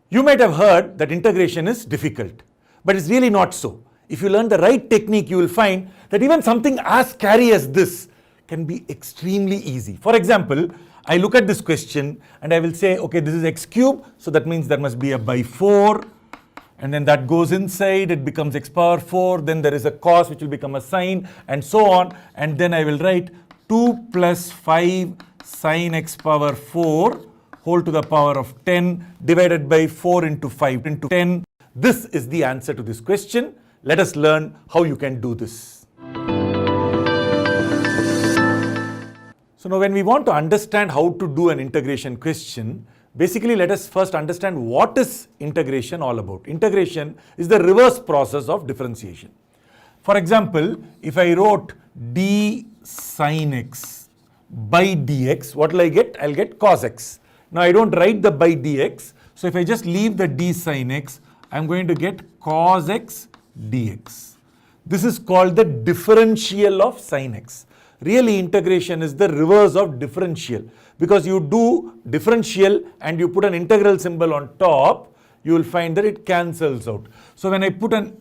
You might have heard that integration is difficult, but it's really not so. If you learn the right technique, you will find that even something as scary as this can be extremely easy. For example, I look at this question and I will say, okay, this is x cube, so that means there must be a by 4, and then that goes inside, it becomes x power 4, then there is a cos which will become a sine, and so on, and then I will write 2 plus 5 sine x power 4 whole to the power of 10 divided by 4 into 5 into 10. This is the answer to this question. Let us learn how you can do this. So now when we want to understand how to do an integration question, basically let us first understand what is integration all about. Integration is the reverse process of differentiation. For example, if I wrote d sine x by dx, what will I get? I'll get cos x. Now I don't write the by dx, so if I just leave the d sine x, I'm going to get cos x dx. This is called the differential of sine x. Really, integration is the reverse of differential, because you do differential and you put an integral symbol on top, you will find that it cancels out. So when I put an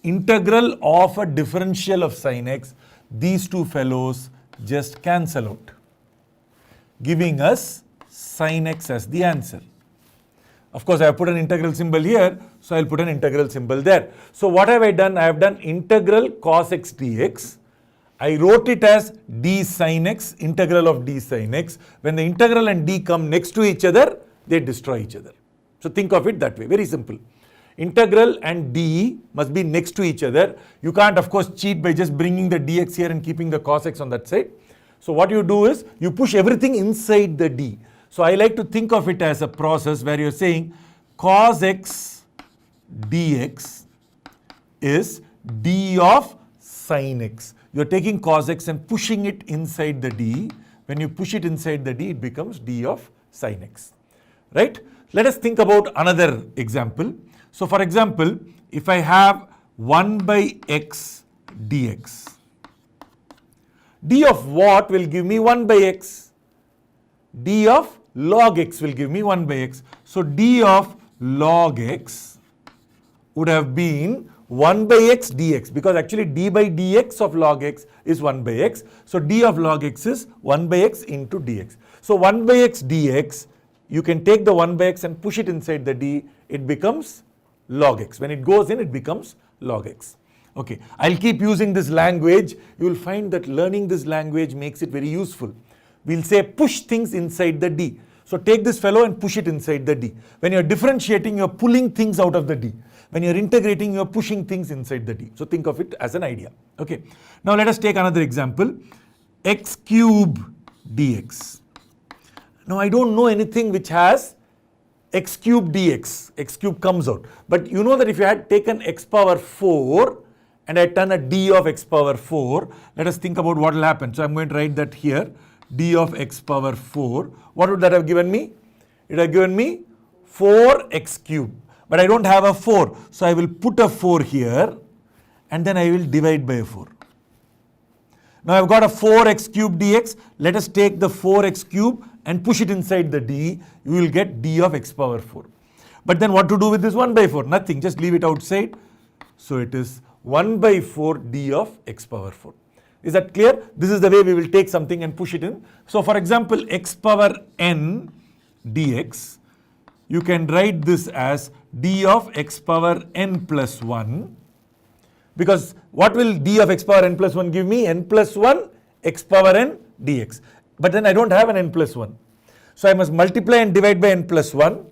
integral of a differential of sine x, these two fellows just cancel out, giving us sine x as the answer. Of course, I have put an integral symbol here, so I'll put an integral symbol there. So what have I done? I have done integral cos x dx. I wrote it as d sine x, integral of d sine x. When the integral and d come next to each other, they destroy each other. So think of it that way, very simple. Integral and d must be next to each other. You can't, of course, cheat by just bringing the dx here and keeping the cos x on that side. So what you do is, you push everything inside the d. So I like to think of it as a process where you're saying cos x dx is d of sine x. You're taking cos x and pushing it inside the d. When you push it inside the d, it becomes d of sine x. Right? Let us think about another example. So for example, if I have 1 by x dx, d of what will give me 1 by x? D of log x will give me 1 by x. So d of log x would have been 1 by x dx, because actually d by dx of log x is 1 by x. So d of log x is 1 by x into dx. So 1 by x dx, you can take the 1 by x and push it inside the d, it becomes log x. When it goes in, it becomes log x. Okay, I'll keep using this language. You will find that learning this language makes it very useful. We'll say push things inside the d. So take this fellow and push it inside the d. When you're differentiating, you're pulling things out of the d. When you're integrating, you're pushing things inside the d. So think of it as an idea. Okay. Now let us take another example. X cube dx. Now I don't know anything which has x cube dx. X cube comes out. But you know that if you had taken x power 4 and I had done a d of x power 4, let us think about what will happen. So I'm going to write that here. D of x power 4. What would that have given me? It would have given me 4x cube. But I don't have a 4. So I will put a 4 here and then I will divide by a 4. Now I've got a 4x cube dx. Let us take the 4x cube and push it inside the d. You will get d of x power 4. But then what to do with this 1 by 4? Nothing. Just leave it outside. So it is 1 by 4 d of x power 4. Is that clear? This is the way we will take something and push it in. So for example, x power n dx, you can write this as d of x power n plus 1. Because what will d of x power n plus 1 give me? N plus 1 x power n dx. But then I don't have an n plus 1. So I must multiply and divide by n plus 1.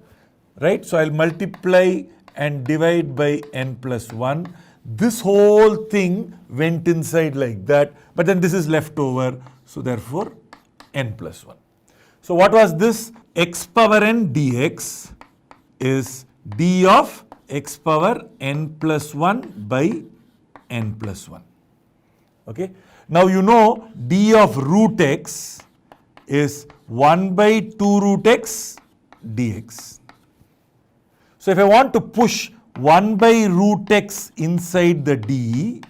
Right? So I'll multiply and divide by n plus 1. This whole thing went inside like that, but then this is left over, so therefore n plus 1. So what was this? X power n dx is d of x power n plus 1 by n plus 1. Okay. Now you know d of root x is 1 by 2 root x dx. So if I want to push 1 by root x inside the d,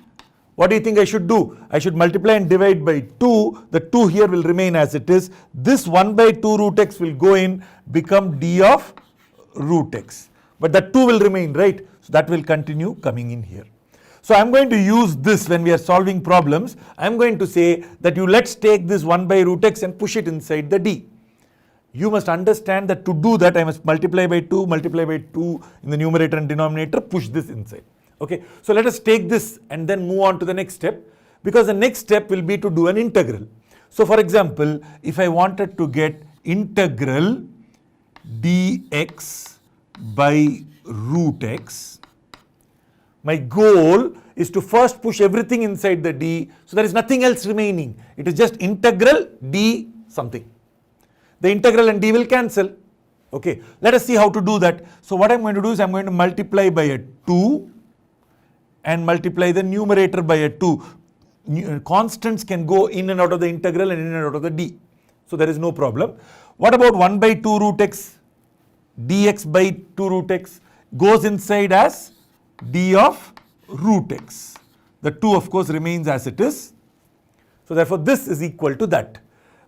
what do you think I should do? I should multiply and divide by 2. The 2 here will remain as it is. This 1 by 2 root x will go in, become d of root x. but that 2 will remain, right? So that will continue coming in here. So I'm going to use this when we are solving problems. I'm going to say that let's take this 1 by root x and push it inside the D. You must understand that to do that, I must multiply by 2 in the numerator and denominator, push this inside. Okay, so let us take this and then move on to the next step, because the next step will be to do an integral. So for example, if I wanted to get integral dx by root x, my goal is to first push everything inside the D, so there is nothing else remaining. It is just integral d something. The integral and d will cancel. Okay, let us see how to do that. So what I'm going to do is I'm going to multiply by a 2 and multiply the numerator by a 2. Constants can go in and out of the integral and in and out of the d. So there is no problem. What about 1 by 2 root x? Dx by 2 root x goes inside as d of root x. The 2 of course remains as it is. So therefore this is equal to that.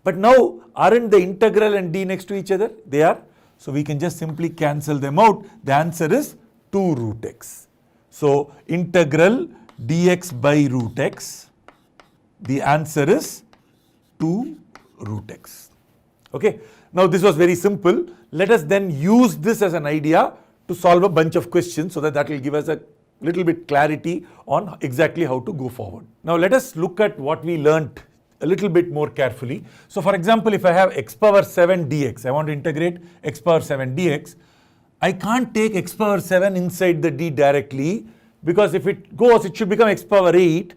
But now aren't the integral and d next to each other? They are. So we can just simply cancel them out. The answer is 2 root x. So integral dx by root x, the answer is 2 root x. Okay. Now this was very simple. Let us then use this as an idea to solve a bunch of questions, so that will give us a little bit clarity on exactly how to go forward. Now let us look at what we learnt a little bit more carefully. So for example, if I have x power 7 dx, I want to integrate x power 7 dx, I can't take x power 7 inside the d directly, because if it goes, it should become x power 8.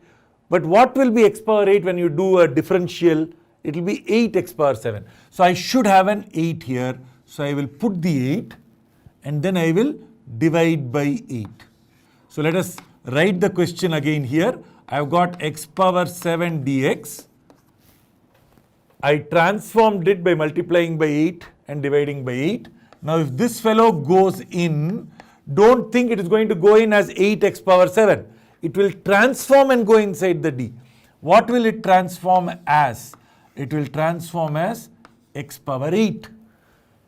But what will be x power 8 when you do a differential? It will be 8x power 7. So I should have an 8 here. So I will put the 8 and then I will divide by 8. So let us write the question again here. I have got x power 7 dx. I transformed it by multiplying by 8 and dividing by 8. Now if this fellow goes in, don't think it is going to go in as 8x power 7. It will transform and go inside the d. What will it transform as? It will transform as x power 8.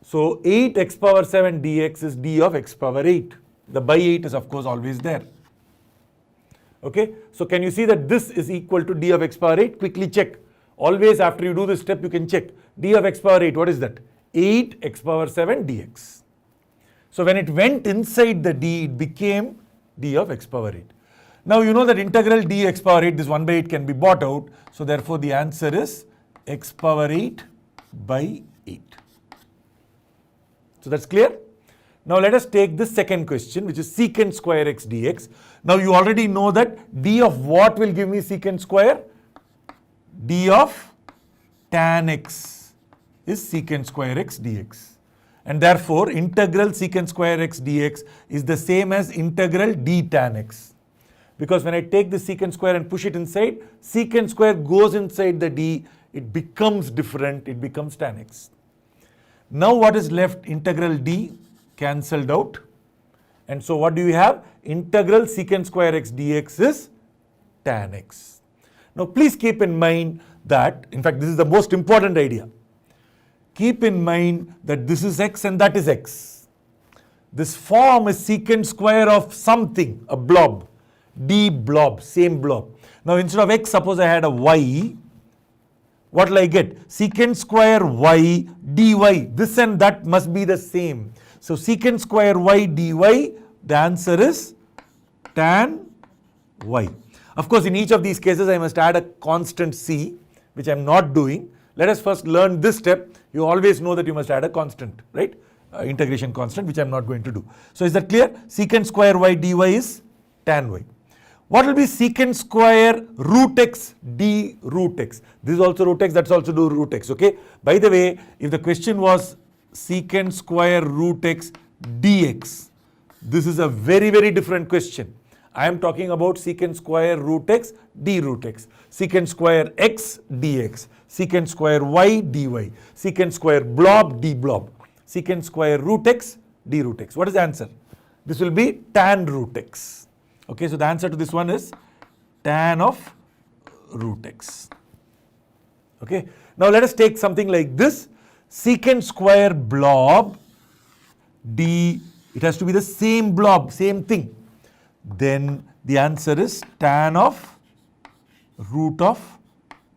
So 8x power 7 dx is d of x power 8. The by 8 is of course always there. Okay, so can you see that this is equal to d of x power 8? Quickly check. Always after you do this step, you can check. D of x power 8, what is that? 8x power 7 dx. So when it went inside the d, it became d of x power 8. Now you know that integral dx power 8, this 1 by 8 can be bought out. So therefore the answer is x power 8 by 8. So that's clear? Now let us take the second question, which is secant square x dx. Now you already know that d of what will give me secant square? D of tan x is secant square x dx. And therefore integral secant square x dx is the same as integral d tan x. Because when I take the secant square and push it inside, secant square goes inside the d, it becomes different, it becomes tan x. Now what is left? Integral d cancelled out. And so what do you have? Integral secant square x dx is tan x. Now please keep in mind that, in fact this is the most important idea. Keep in mind that this is x and that is x. This form is secant square of something, a blob. D blob, same blob. Now instead of x, suppose I had a y. What will I get? Secant square y dy. This and that must be the same. So secant square y dy, the answer is tan y. Of course, in each of these cases, I must add a constant c, which I am not doing. Let us first learn this step. You always know that you must add a constant, right? Integration constant, which I am not going to do. So is that clear? Secant square y dy is tan y. What will be secant square root x d root x? This is also root x, that's also do root x, okay? By the way, if the question was secant square root x dx, this is a very, very different question. I am talking about secant square root x d root x, secant square x dx, secant square y dy, secant square blob d blob, secant square root x d root x. What is the answer? This will be tan root x. Okay, so the answer to this one is tan of root x. Okay, now let us take something like this. Secant square blob d It has to be the same blob, same thing. Then the answer is tan of root of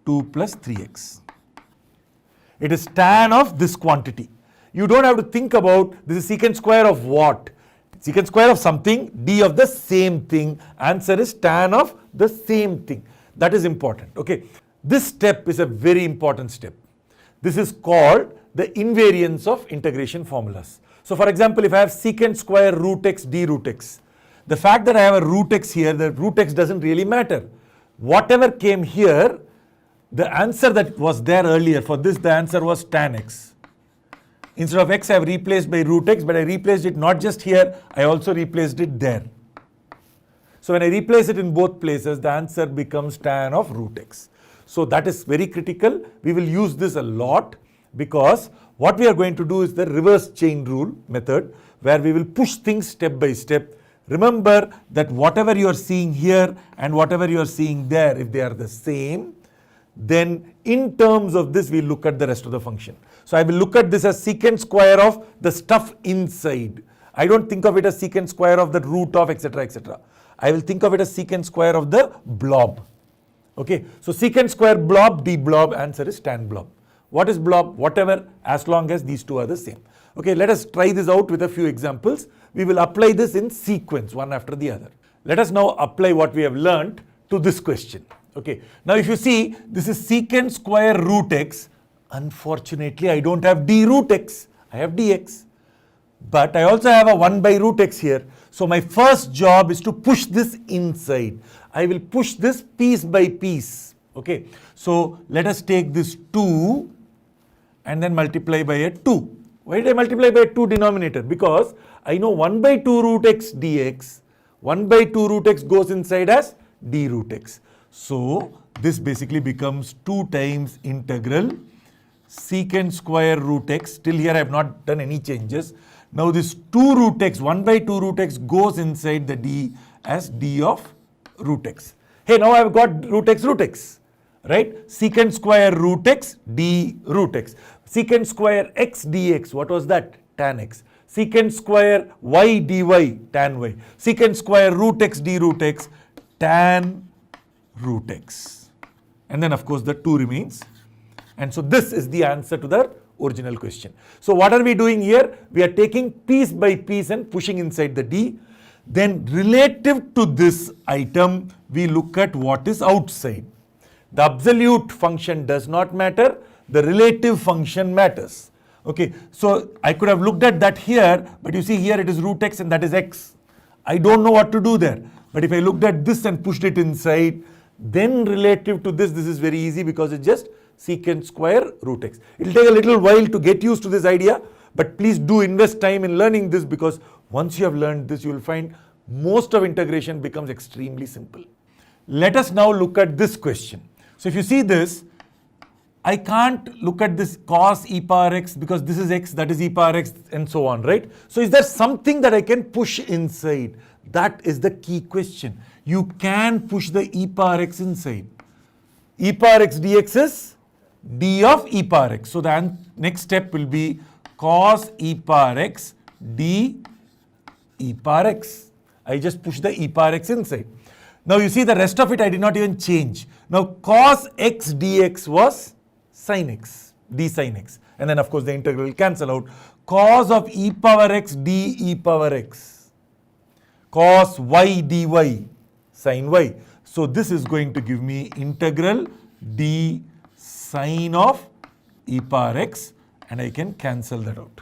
2 plus 3x. It is tan of this quantity. You don't have to think about this is secant square of what. Secant square of something, d of the same thing. Answer is tan of the same thing. That is important. Okay. This step is a very important step. This is called the invariance of integration formulas. So for example, if I have secant square root x d root x, the fact that I have a root x here, the root x doesn't really matter. Whatever came here, the answer that was there earlier, for this the answer was tan x. Instead of x, I have replaced by root x, but I replaced it not just here, I also replaced it there. So when I replace it in both places, the answer becomes tan of root x. So that is very critical. We will use this a lot because what we are going to do is the reverse chain rule method, where we will push things step by step. Remember that whatever you are seeing here and whatever you are seeing there, if they are the same, then in terms of this, we look at the rest of the function. So I will look at this as secant square of the stuff inside. I don't think of it as secant square of the root of etc. etc. I will think of it as secant square of the blob. Okay, so secant square blob d blob, answer is tan blob. What is blob? Whatever, as long as these two are the same. Okay, let us try this out with a few examples. We will apply this in sequence, one after the other. Let us now apply what we have learned to this question. Okay, now if you see, this is secant square root x. Unfortunately, I don't have d root x, I have dx. But I also have a 1 by root x here. So my first job is to push this inside. I will push this piece by piece. Okay, so let us take this 2 and then multiply by a 2. Why did I multiply by a 2 denominator? Because I know 1 by 2 root x dx, 1 by 2 root x goes inside as d root x. So this basically becomes 2 times integral secant square root x. Till here I have not done any changes. Now this 2 root x, 1 by 2 root x goes inside the d as d of root x. Hey, now I have got root x, right? Secant square root x d root x. Secant square x dx, what was that? Tan x. Secant square y dy, tan y. Secant square root x d root x, tan root x. And then of course the 2 remains. And so this is the answer to the original question. So what are we doing here? We are taking piece by piece and pushing inside the d. Then relative to this item, we look at what is outside. The absolute function does not matter. The relative function matters. Okay, so I could have looked at that here, but you see here it is root x and that is x. I don't know what to do there. But if I looked at this and pushed it inside, then relative to this, this is very easy because it's just secant square root x. It will take a little while to get used to this idea, but please do invest time in learning this, because once you have learned this, you will find most of integration becomes extremely simple. Let us now look at this question. So if you see this, I can't look at this cos e power x because this is x, that is e power x, and so on, right? So is there something that I can push inside? That is the key question. You can push the e power x inside. E power x dx is d of e power x. So the next step will be cos e power x d e power x. I just push the e power x inside. Now you see the rest of it I did not even change. Now cos x dx was sin x, d sin x. And then of course the integral will cancel out. Cos of e power x d e power x. Cos y dy sin y. So this is going to give me integral d sin of e power x, and I can cancel that out.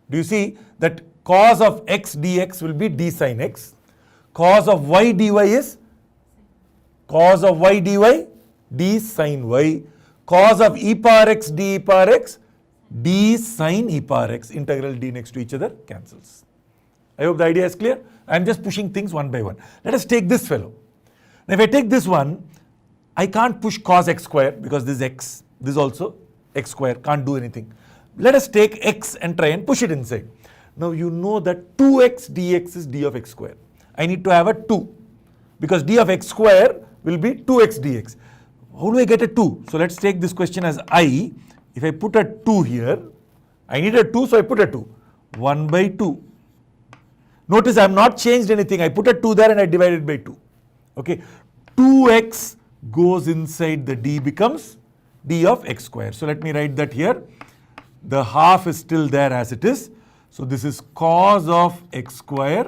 Do you see that cos of x dx will be d sin x. Cos of y dy is cos of y dy d sin y. Cos of e power x d e power x d sin e power x. Integral d next to each other cancels. I hope the idea is clear. I am just pushing things one by one. Let us take this fellow. Now if I take this one, I can't push cos x square because this is x. This is also x square. Can't do anything. Let us take x and try and push it inside. Now you know that 2x dx is d of x square. I need to have a 2 because d of x square will be 2x dx. How do I get a 2? So let's take this question as I. If I put a 2 here, I need a 2, so I put a 2. 1 by 2. Notice I have not changed anything. I put a 2 there and I divided by 2. Okay, 2x goes inside the d, becomes d of x square. So let me write that here. The half is still there as it is. So this is cos of x square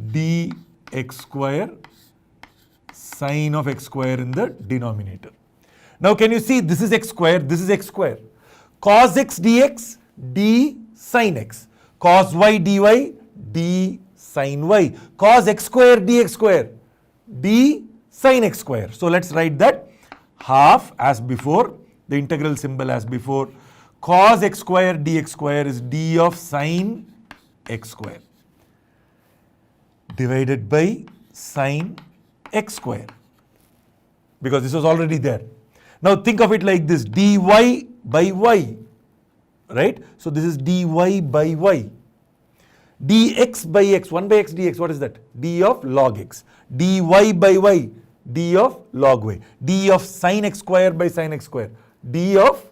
dx square sine of x square in the denominator. Now can you see this is x square, this is x square. Cos x dx, d sine x. Cos y dy, d sine y. Cos x square dx square, d sine x square. So let's write that half as before, the integral symbol as before. Cos x square dx square is d of sine x square divided by sine x square, because this was already there. Now think of it like this, dy by y, right? So this is dy by y. Dx by x, 1 by x dx, what is that? D of log x. Dy by y, d of log y. D of sine x square by sine x square, d of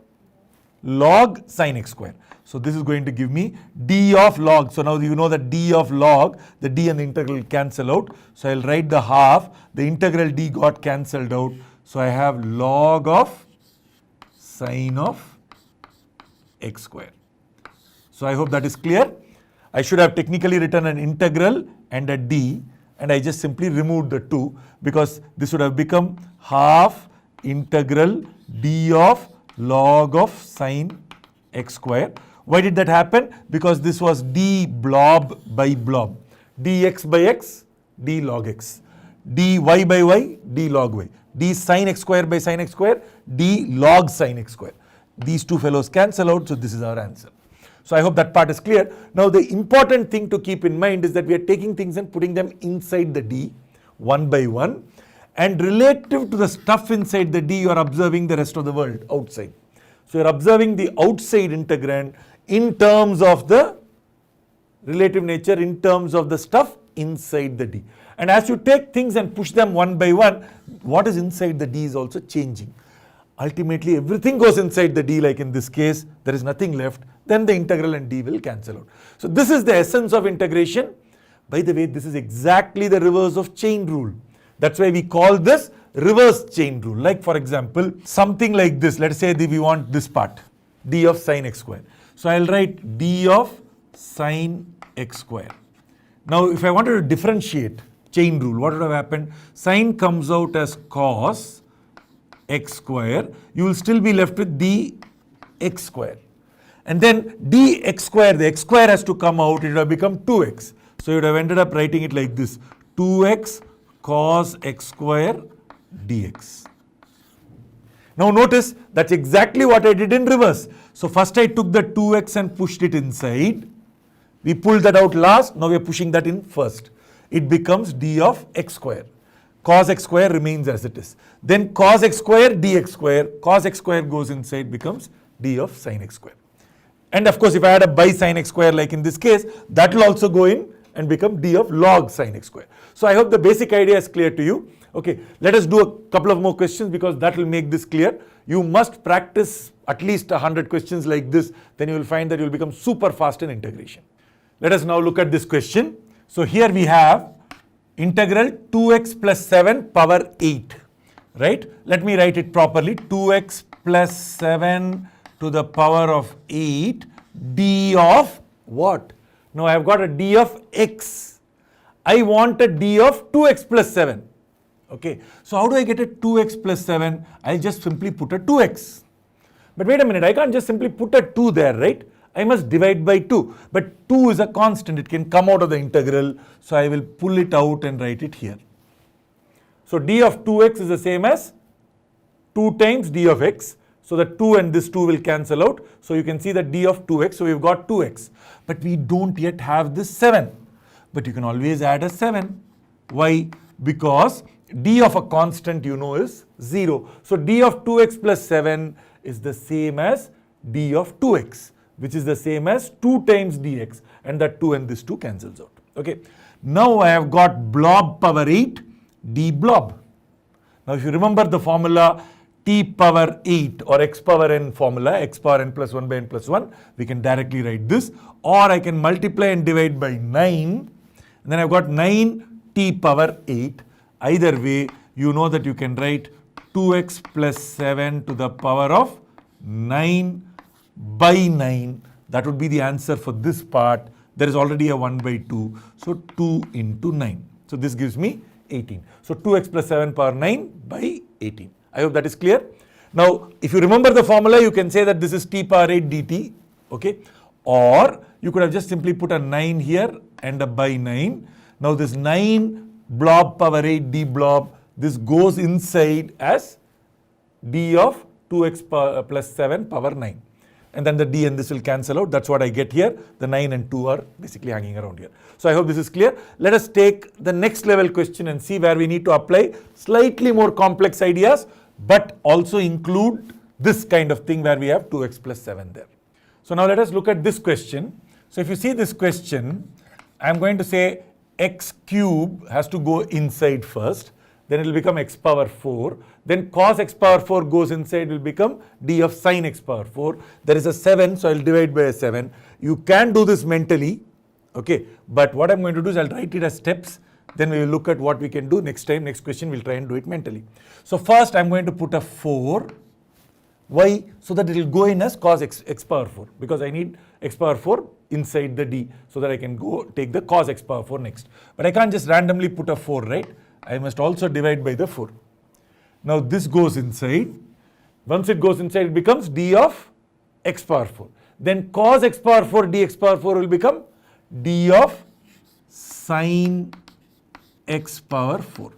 log sine x square. So this is going to give me d of log. So now you know that d of log, the d and the integral cancel out. So I'll write the half, the integral d got cancelled out. So I have log of sine of x square. So I hope that is clear. I should have technically written an integral and a d, and I just simply removed the 2, because this would have become half integral d of log of sine x square. Why did that happen? Because this was d blob by blob. dx by x, d log x. dy by y, d log y. d sine x square by sine x square, d log sine x square. These two fellows cancel out, so this is our answer. So I hope that part is clear. Now the important thing to keep in mind is that we are taking things and putting them inside the d, one by one. And relative to the stuff inside the d, you are observing the rest of the world outside. So you are observing the outside integrand in terms of the relative nature, in terms of the stuff inside the d. And as you take things and push them one by one, what is inside the d is also changing. Ultimately everything goes inside the d, like in this case, there is nothing left, then the integral and d will cancel out. So this is the essence of integration. By the way, this is exactly the reverse of chain rule. That's why we call this reverse chain rule. Like for example, something like this. Let's say we want this part, d of sine x square. So I'll write d of sine x square. Now if I wanted to differentiate chain rule, what would have happened? Sine comes out as cos x square. You will still be left with d x square. And then dx square, the x square has to come out, it would have become 2x. So you would have ended up writing it like this, 2x cos x square dx. Now notice that's exactly what I did in reverse. So first I took the 2x and pushed it inside. We pulled that out last, now we are pushing that in first. It becomes d of x square. Cos x square remains as it is. Then cos x square dx square, cos x square goes inside, becomes d of sine x square. And of course if I had a by sine x square like in this case, that will also go in and become d of log sine x square. So I hope the basic idea is clear to you. Okay, let us do a couple of more questions because that will make this clear. You must practice at least 100 questions like this, then you will find that you will become super fast in integration. Let us now look at this question. So here we have integral 2x plus 7 power 8, right? Let me write it properly, 2x plus 7 to the power of 8 d of what? Now I have got a d of x. I want a d of 2x plus 7. Okay, so how do I get a 2x plus 7? I'll just simply put a 2x. But wait a minute, I can't just simply put a 2 there, right? I must divide by 2. But 2 is a constant, it can come out of the integral. So I will pull it out and write it here. So d of 2x is the same as 2 times d of x. So the 2 and this 2 will cancel out. So you can see that d of 2x, so we've got 2x. But we don't yet have this 7. But you can always add a 7. Why? Because d of a constant you know is 0. So d of 2x plus 7 is the same as d of 2x, which is the same as 2 times dx. And that 2 and this 2 cancels out. Okay. Now I have got blob power 8 d blob. Now if you remember the formula, t power 8 or x power n formula, x power n plus 1 by n plus 1, we can directly write this, or I can multiply and divide by 9 And then I've got 9t power 8. Either way, you know that you can write 2x plus 7 to the power of 9 by 9. That would be the answer for this part. There is already a 1 by 2. So 2 into 9. So this gives me 18. So 2x plus 7 power 9 by 18. I hope that is clear. Now, if you remember the formula, you can say that this is t power 8 dt. Okay. Or you could have just simply put a 9 here and a by 9. Now this 9 blob power 8 d blob, this goes inside as d of 2x plus 7 power 9. And then the d and this will cancel out. That's what I get here. The 9 and 2 are basically hanging around here. So I hope this is clear. Let us take the next level question and see where we need to apply slightly more complex ideas, but also include this kind of thing where we have 2x plus 7 there. So now let us look at this question. So if you see this question, I'm going to say x cube has to go inside first. Then it will become x power 4. Then cos x power 4 goes inside, will become d of sin x power 4. There is a 7, so I'll divide by a 7. You can do this mentally, okay? But what I'm going to do is I'll write it as steps. Then we will look at what we can do next time. Next question, we'll try and do it mentally. So first, I'm going to put a 4. Why? So that it will go in as cos x power 4. Because I need x power 4 inside the d, so that I can go take the cos x power 4 next. But I can't just randomly put a 4, right? I must also divide by the 4. Now this goes inside. Once it goes inside, it becomes d of x power 4. Then cos x power 4 dx power 4 will become d of sin x power 4.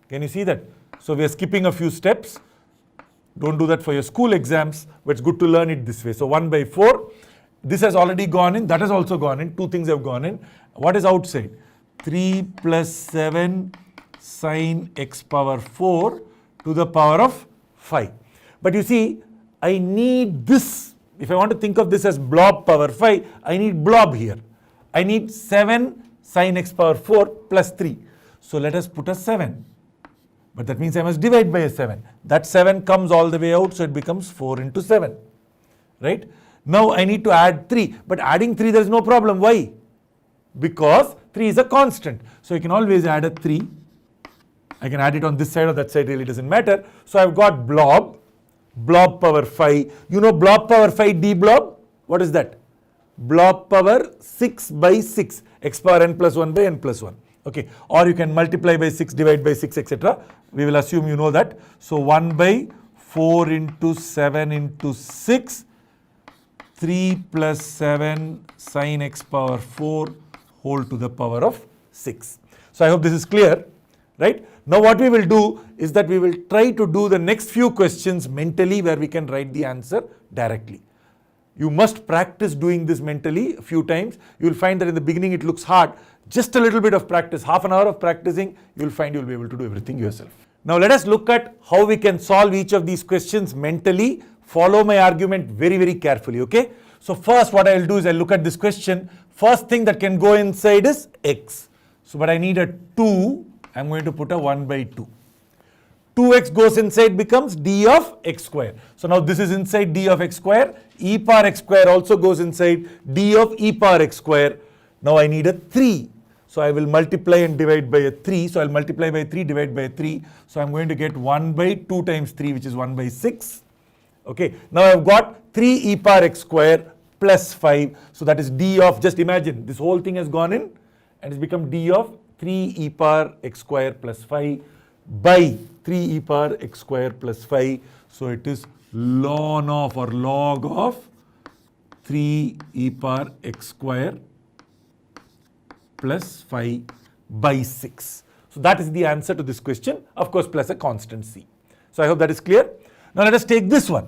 Can you see that? So we are skipping a few steps. Don't do that for your school exams, but it's good to learn it this way. So 1 by 4. This has already gone in. That has also gone in. Two things have gone in. What is outside? 3 plus 7 sin x power 4 to the power of 5. But you see, I need this. If I want to think of this as blob power 5, I need blob here. I need 7 sin x power 4 plus 3. So let us put a 7. But that means I must divide by a 7. That 7 comes all the way out, so it becomes 4 into 7. Right? Now I need to add 3. But adding 3, there is no problem. Why? Because 3 is a constant. So you can always add a 3. I can add it on this side or that side, really doesn't matter. So I've got blob power 5. You know blob power 5 d blob? What is that? Blob power 6 by 6. X power n plus 1 by n plus 1. Okay. Or you can multiply by 6, divide by 6, etc. We will assume you know that. So 1 by 4 into 7 into 6. 3 plus 7 sin x power 4 whole to the power of 6. So I hope this is clear, right? Now what we will do is that we will try to do the next few questions mentally where we can write the answer directly. You must practice doing this mentally a few times. You will find that in the beginning it looks hard. Just a little bit of practice, half an hour of practicing, you will find you will be able to do everything yourself. Now let us look at how we can solve each of these questions mentally. Follow my argument very, very carefully, okay? So first what I will do is I will look at this question. First thing that can go inside is x. So but I need a 2. I'm going to put a 1 by 2. 2x goes inside, becomes d of x square. So now this is inside d of x square. E power x square also goes inside d of e power x square. Now I need a 3. So I will multiply and divide by a 3. So I'll multiply by 3, divide by 3. So I'm going to get 1 by 2 times 3, which is 1 by 6. Okay. Now I've got 3 e power x square plus 5. So that is d of, just imagine, this whole thing has gone in and it's become d of 3 e power x square plus 5 by 3 e power x square plus 5. So it is ln of or log of 3 e power x square plus 5 by 6. So that is the answer to this question, of course, plus a constant c. So I hope that is clear. Now let us take this one.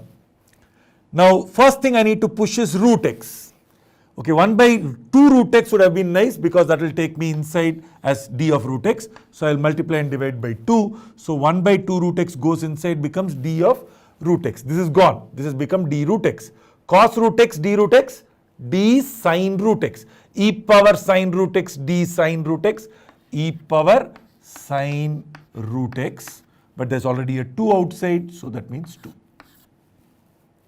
Now first thing I need to push is root x. Okay, 1 by 2 root x would have been nice because that will take me inside as d of root x. So I'll multiply and divide by 2. So 1 by 2 root x goes inside, becomes d of root x. This is gone. This has become d root x. Cos root x, d root x, d sin root x. E power sin root x, d sin root x, e power sin root x. But there's already a 2 outside, so that means 2.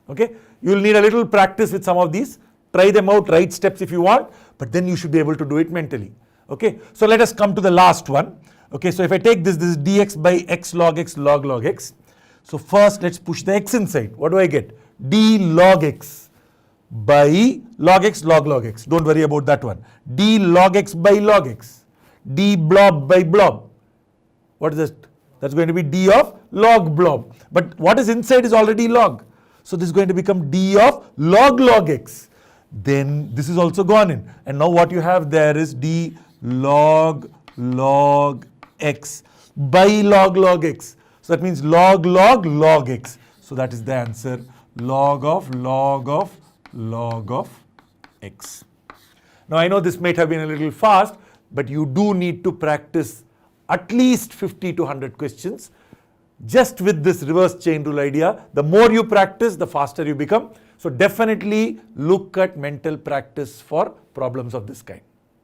Okay, you will need a little practice with some of these. Try them out, write steps if you want, but then you should be able to do it mentally. Okay, so let us come to the last one. Okay, so if I take this is dx by x log x log x. So first let's push the x inside. What do I get? D log x by log x log x. Don't worry about that one. D log x by log x. D blob by blob. What is that? That's going to be d of log blob. But what is inside is already log. So this is going to become d of log x. Then this is also gone in. And now what you have there is d log x by log x. So that means log x. So that is the answer. Log of x. Now I know this might have been a little fast, but you do need to practice at least 50 to 100 questions just with this reverse chain rule idea. The more you practice, the faster you become. So definitely look at mental practice for problems of this kind.